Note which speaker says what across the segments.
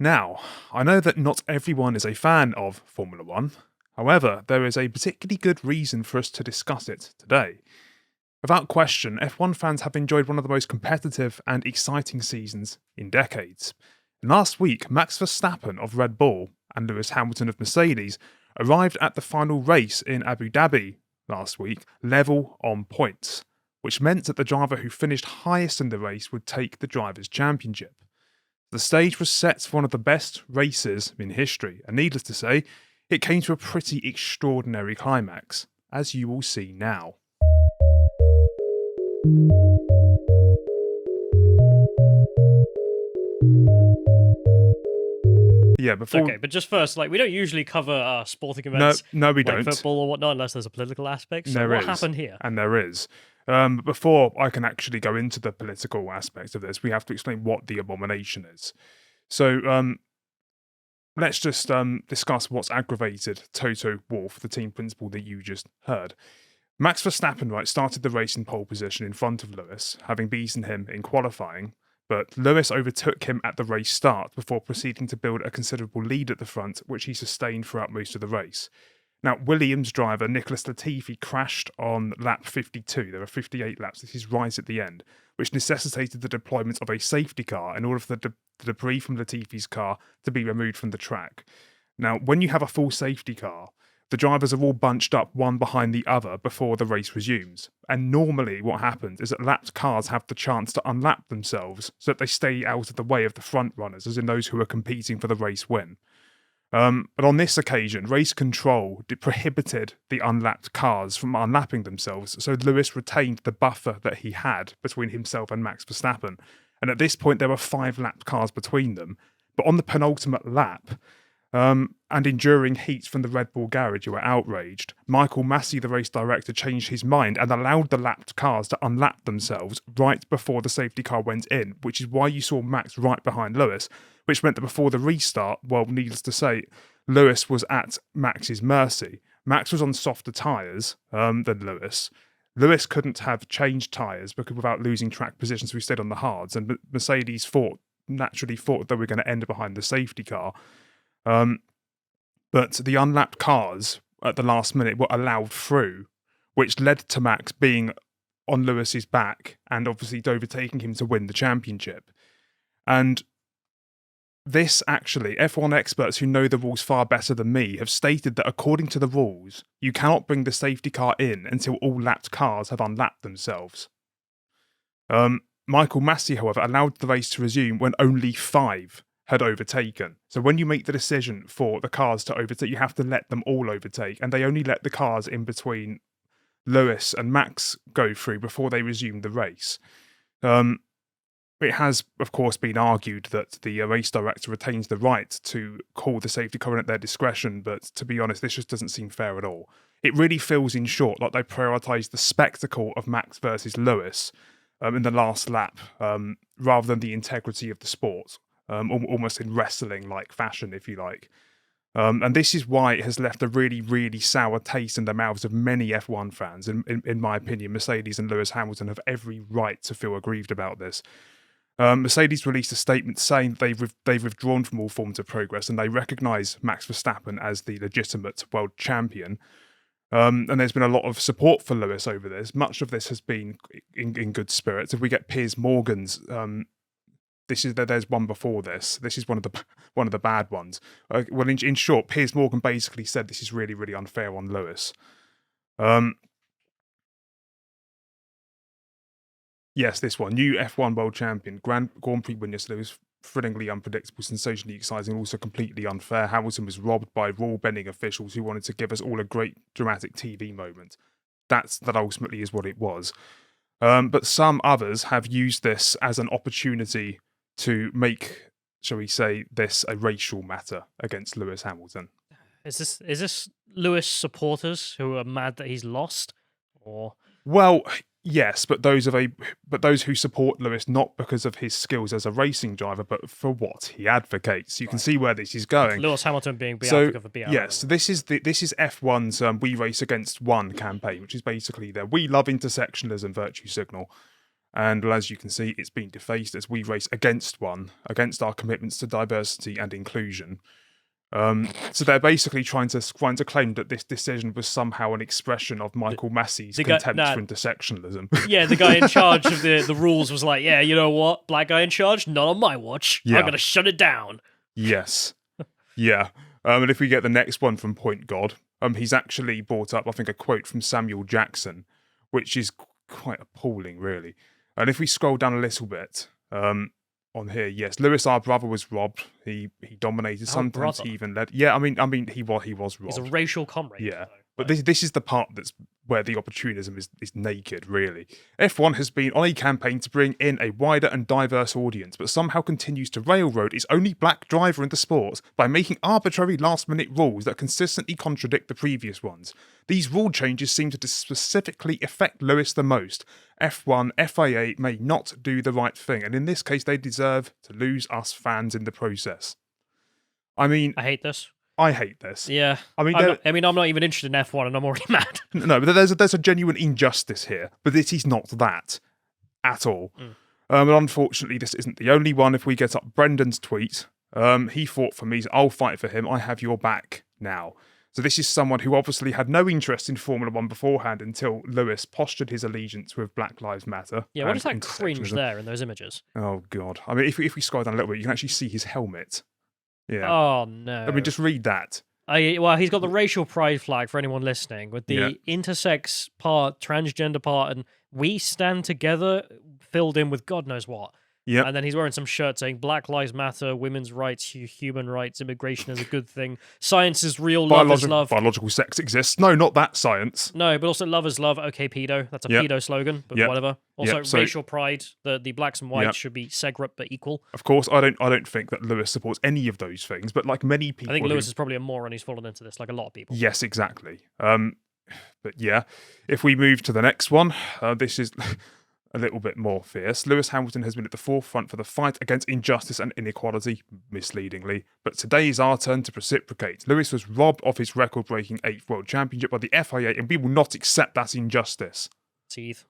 Speaker 1: Now, I know that not everyone is a fan of Formula One. However, there is a particularly good reason for us to discuss it today. Without question, F1 fans have enjoyed one of the most competitive and exciting seasons in decades. And last week, Max Verstappen of Red Bull and Lewis Hamilton of Mercedes arrived at the final race in Abu Dhabi last week, level on points, which meant that the driver who finished highest in the race would take the Drivers' Championship. The stage was set for one of the best races in history, and needless to say, it came to a pretty extraordinary climax, as you will see now. Yeah, before...
Speaker 2: Okay, but just first, we don't usually cover sporting events
Speaker 1: no, we
Speaker 2: like
Speaker 1: don't.
Speaker 2: football or whatnot unless there's a political aspect. So
Speaker 1: There
Speaker 2: what
Speaker 1: is.
Speaker 2: happened here?
Speaker 1: And there is. Before I can actually go into the political aspects of this, we have to explain what the abomination is. So let's just discuss what's aggravated Toto Wolff, the team principal that you just heard. Max Verstappen started the race in pole position in front of Lewis, having beaten him in qualifying, but Lewis overtook him at the race start before proceeding to build a considerable lead at the front, which he sustained throughout most of the race. Now, Williams driver Nicholas Latifi crashed on lap 52. There were 58 laps. This is right at the end, which necessitated the deployment of a safety car in order for the debris from Latifi's car to be removed from the track. Now, when you have a full safety car, the drivers are all bunched up one behind the other before the race resumes. And normally what happens is that lapped cars have the chance to unlap themselves so that they stay out of the way of the front runners, as in those who are competing for the race win. But on this occasion, race control prohibited the unlapped cars from unlapping themselves, so Lewis retained the buffer that he had between himself and Max Verstappen. And at this point, there were 5 lapped cars between them. But on the penultimate lap, and enduring heat from the Red Bull garage who were outraged, Michael Massey, the race director, changed his mind and allowed the lapped cars to unlap themselves right before the safety car went in, which is why you saw Max right behind Lewis, which meant that before the restart, well, needless to say, Lewis was at Max's mercy. Max was on softer tyres than Lewis. Lewis couldn't have changed tyres because without losing track position, so he stayed on the hards, and Mercedes naturally thought they were going to end behind the safety car. But the unlapped cars at the last minute were allowed through, which led to Max being on Lewis's back and obviously overtaking him to win the championship. And this actually, F1 experts who know the rules far better than me have stated that according to the rules, you cannot bring the safety car in until all lapped cars have unlapped themselves. Michael Massey, however, allowed the race to resume when only 5 had overtaken. So when you make the decision for the cars to overtake, you have to let them all overtake, and they only let the cars in between Lewis and Max go through before they resumed the race. It has, of course, been argued that the race director retains the right to call the safety car in at their discretion, but to be honest, this just doesn't seem fair at all. It really feels, in short, like they prioritised the spectacle of Max versus Lewis in the last lap, rather than the integrity of the sport. Almost in wrestling-like fashion, if you like. And this is why it has left a really, really sour taste in the mouths of many F1 fans. In my opinion, Mercedes and Lewis Hamilton have every right to feel aggrieved about this. Mercedes released a statement saying that they've withdrawn from all forms of progress and they recognise Max Verstappen as the legitimate world champion. And there's been a lot of support for Lewis over this. Much of this has been in good spirits. If we get Piers Morgan's... there's one before this. This is one of the bad ones. Well, in short, Piers Morgan basically said this is really, really unfair on Lewis. Yes, this one. New F1 world champion. Grand Prix winner Lewis. Thrillingly unpredictable, sensationally exciting, also completely unfair. Hamilton was robbed by rule-bending officials who wanted to give us all a great dramatic TV moment. That ultimately is what it was. But some others have used this as an opportunity to make, shall we say, this a racial matter against Lewis Hamilton.
Speaker 2: Is this Lewis supporters who are mad that he's lost, or?
Speaker 1: Well, yes, but those who support Lewis not because of his skills as a racing driver, but for what he advocates. You can see where this is going.
Speaker 2: Lewis Hamilton being Biafra for Biafra.
Speaker 1: Yes, this is F1's "We Race Against One" campaign, which is basically their "We Love Intersectionalism" virtue signal. And as you can see, it's been defaced as we race against our commitments to diversity and inclusion. So they're basically trying to claim that this decision was somehow an expression of Michael Massey's contempt for intersectionalism.
Speaker 2: Yeah, the guy in charge of the rules was like, yeah, you know what? Black guy in charge? Not on my watch.
Speaker 1: Yeah.
Speaker 2: I'm going to shut it down.
Speaker 1: Yes. Yeah. And if we get the next one from Point God, he's actually brought up, I think, a quote from Samuel Jackson, which is quite appalling, really. And if we scroll down a little bit, on here, yes, Lewis, our brother, was robbed. He dominated. Sometimes he even led. Yeah, I mean, he was robbed.
Speaker 2: He's a racial comrade.
Speaker 1: Yeah,
Speaker 2: though.
Speaker 1: but this is the part that's where the opportunism is naked, really. F1 has been on a campaign to bring in a wider and diverse audience, but somehow continues to railroad its only black driver in the sport by making arbitrary last-minute rules that consistently contradict the previous ones. These rule changes seem to specifically affect Lewis the most. F1, FIA may not do the right thing, and in this case they deserve to lose us fans in the process. I mean,
Speaker 2: I hate this.
Speaker 1: I hate this.
Speaker 2: Yeah.
Speaker 1: I mean,
Speaker 2: I'm not even interested in F1 and I'm already mad.
Speaker 1: No, but there's a genuine injustice here. But this is not that at all. And unfortunately, this isn't the only one. If we get up Brendan's tweet, he fought for me. So I'll fight for him. I have your back now. So this is someone who obviously had no interest in Formula One beforehand until Lewis postured his allegiance with Black Lives Matter.
Speaker 2: Yeah, what is that cringe there in those images?
Speaker 1: Oh, God. I mean, if we scroll down a little bit, you can actually see his helmet. Yeah.
Speaker 2: Oh, no.
Speaker 1: I mean, just read that.
Speaker 2: Well, he's got the racial pride flag for anyone listening, with the intersex part, transgender part, and we stand together filled in with God knows what.
Speaker 1: Yeah.
Speaker 2: And then he's wearing some shirt saying Black Lives Matter, women's rights, human rights, immigration is a good thing, science is real, love is love.
Speaker 1: Biological sex exists. No, not that science.
Speaker 2: No, but also love is love. Okay, pedo. That's a pedo slogan, but whatever. Also, racial pride. The blacks and whites should be separate but equal.
Speaker 1: Of course, I don't think that Lewis supports any of those things, but like many people,
Speaker 2: I think Lewis is probably a moron who's fallen into this, like a lot of people.
Speaker 1: Yes, exactly. But yeah, if we move to the next one, this is a little bit more fierce. Lewis Hamilton has been at the forefront for the fight against injustice and inequality, misleadingly. But today is our turn to reciprocate. Lewis was robbed of his record-breaking 8th World Championship by the FIA, and we will not accept that injustice.
Speaker 2: Seethe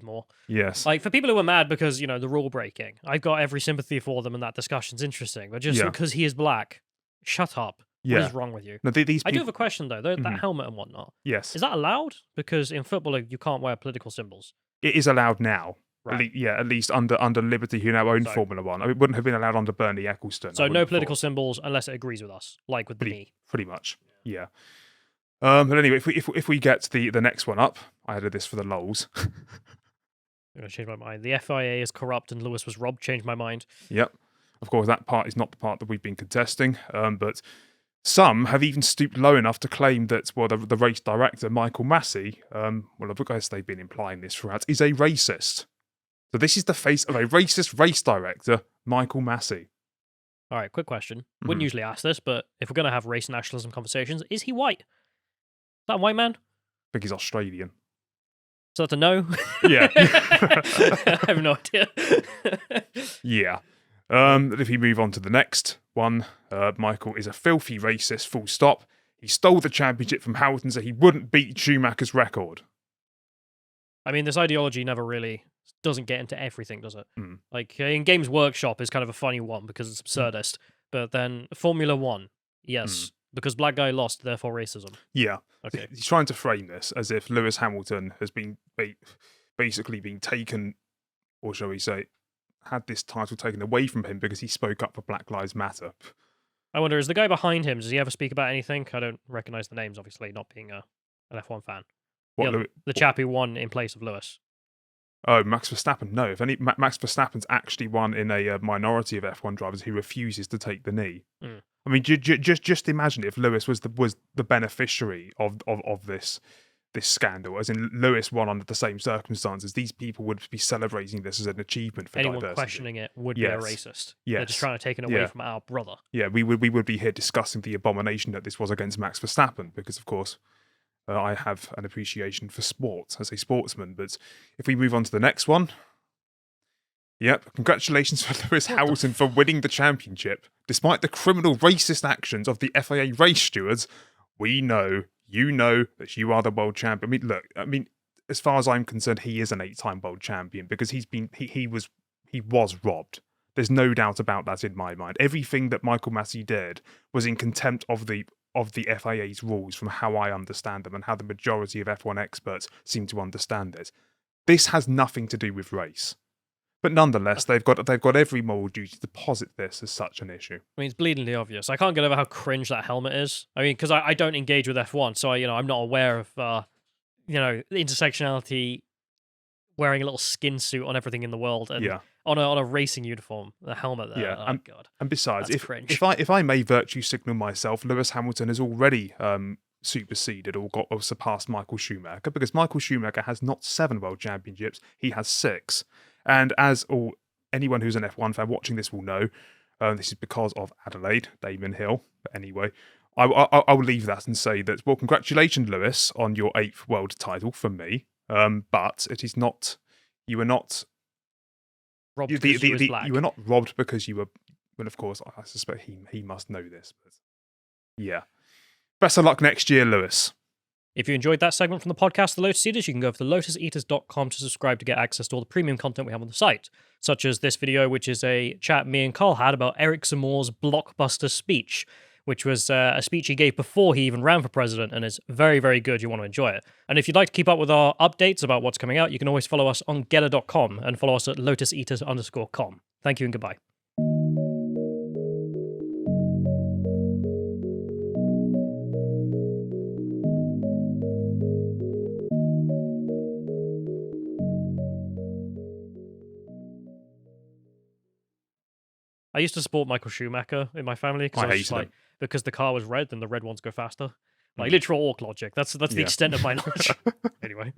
Speaker 2: more.
Speaker 1: Yes.
Speaker 2: Like, for people who are mad because, you know, the rule breaking, I've got every sympathy for them and that discussion's interesting. But just because he is black, shut up. What is wrong with you?
Speaker 1: No,
Speaker 2: I do have a question, though. That helmet and whatnot.
Speaker 1: Yes.
Speaker 2: Is that allowed? Because in football, you can't wear political symbols.
Speaker 1: It is allowed now.
Speaker 2: Right.
Speaker 1: At least under Liberty, who now own Formula One. I mean, it wouldn't have been allowed under Bernie Ecclestone.
Speaker 2: So no political symbols unless it agrees with us, like with the knee.
Speaker 1: Pretty much, yeah. But anyway, if we get the next one up, I added this for the lols.
Speaker 2: I'm going to change my mind. The FIA is corrupt and Lewis was robbed. Change my mind.
Speaker 1: Yep. Of course, that part is not the part that we've been contesting, but some have even stooped low enough to claim that, well, the race director, Michael Massey, well, I guess they've been implying this throughout, is a racist. So this is the face of a racist race director, Michael Massey.
Speaker 2: All right, quick question. Wouldn't usually ask this, but if we're going to have race nationalism conversations, is he white? Is that a white man?
Speaker 1: I think he's Australian.
Speaker 2: So that's a no?
Speaker 1: Yeah.
Speaker 2: I have no idea.
Speaker 1: Yeah. If we move on to the next one, Michael is a filthy racist, full stop. He stole the championship from Hamilton so he wouldn't beat Schumacher's record.
Speaker 2: I mean, this ideology never really doesn't get into everything, does it? Like, in Games Workshop is kind of a funny one because it's absurdist, but then Formula One, yes, because black guy lost, therefore racism.
Speaker 1: Yeah.
Speaker 2: Okay.
Speaker 1: He's trying to frame this as if Lewis Hamilton has been basically been taken, or shall we say, had this title taken away from him because he spoke up for Black Lives Matter.
Speaker 2: I wonder, is the guy behind him, does he ever speak about anything? I don't recognise the names, obviously, not being an F1 fan. The chap who won in place of Lewis.
Speaker 1: Oh, Max Verstappen. No, if any, Max Verstappen's actually one in a minority of F1 drivers who refuses to take the knee. I mean, just imagine if Lewis was the beneficiary of this scandal, as in Lewis won under the same circumstances. These people would be celebrating this as an achievement for
Speaker 2: anyone
Speaker 1: diversity.
Speaker 2: Questioning it would be a racist.
Speaker 1: Yes.
Speaker 2: They're just trying to take it away from our brother.
Speaker 1: Yeah, we would be here discussing the abomination that this was against Max Verstappen, because of course I have an appreciation for sport as a sportsman. But if we move on to the next one, yep, congratulations for Lewis Hamilton for winning the championship. Despite the criminal racist actions of the FIA race stewards, we know, you know, that you are the world champion. I mean, look, as far as I'm concerned, he is an 8-time world champion because he was robbed. There's no doubt about that in my mind. Everything that Michael Massey did was in contempt of the FIA's rules, from how I understand them and how the majority of F1 experts seem to understand it. This has nothing to do with race. But nonetheless, they've got every moral duty to posit this as such an issue.
Speaker 2: I mean, it's bleedingly obvious. I can't get over how cringe that helmet is. I mean, because I don't engage with F1, so I'm not aware of the intersectionality, wearing a little skin suit on everything in the world, and on a racing uniform, the helmet there.
Speaker 1: Yeah,
Speaker 2: oh god.
Speaker 1: And besides,
Speaker 2: if
Speaker 1: I may virtue signal myself, Lewis Hamilton has already superseded or surpassed Michael Schumacher, because Michael Schumacher has not 7 world championships, he has 6. And as anyone who's an F1 fan watching this will know, this is because of Adelaide, Damon Hill. But anyway, I'll leave that and say that, well, congratulations, Lewis, on your 8th world title from me. But it is not. You were not
Speaker 2: robbed because you was black.
Speaker 1: You were not robbed because you were. Well, of course, I suspect he must know this. But yeah, best of luck next year, Lewis.
Speaker 2: If you enjoyed that segment from the podcast, The Lotus Eaters, you can go over to lotuseaters.com to subscribe to get access to all the premium content we have on the site, such as this video, which is a chat me and Carl had about Eric Zamore's blockbuster speech, which was a speech he gave before he even ran for president, and is very, very good. You want to enjoy it. And if you'd like to keep up with our updates about what's coming out, you can always follow us on getter.com and follow us at lotuseaters_com. Thank you and goodbye. I used to support Michael Schumacher in my family because I was just like, because the car was red, then the red ones go faster. Like literal orc logic. That's the extent of my knowledge. Anyway.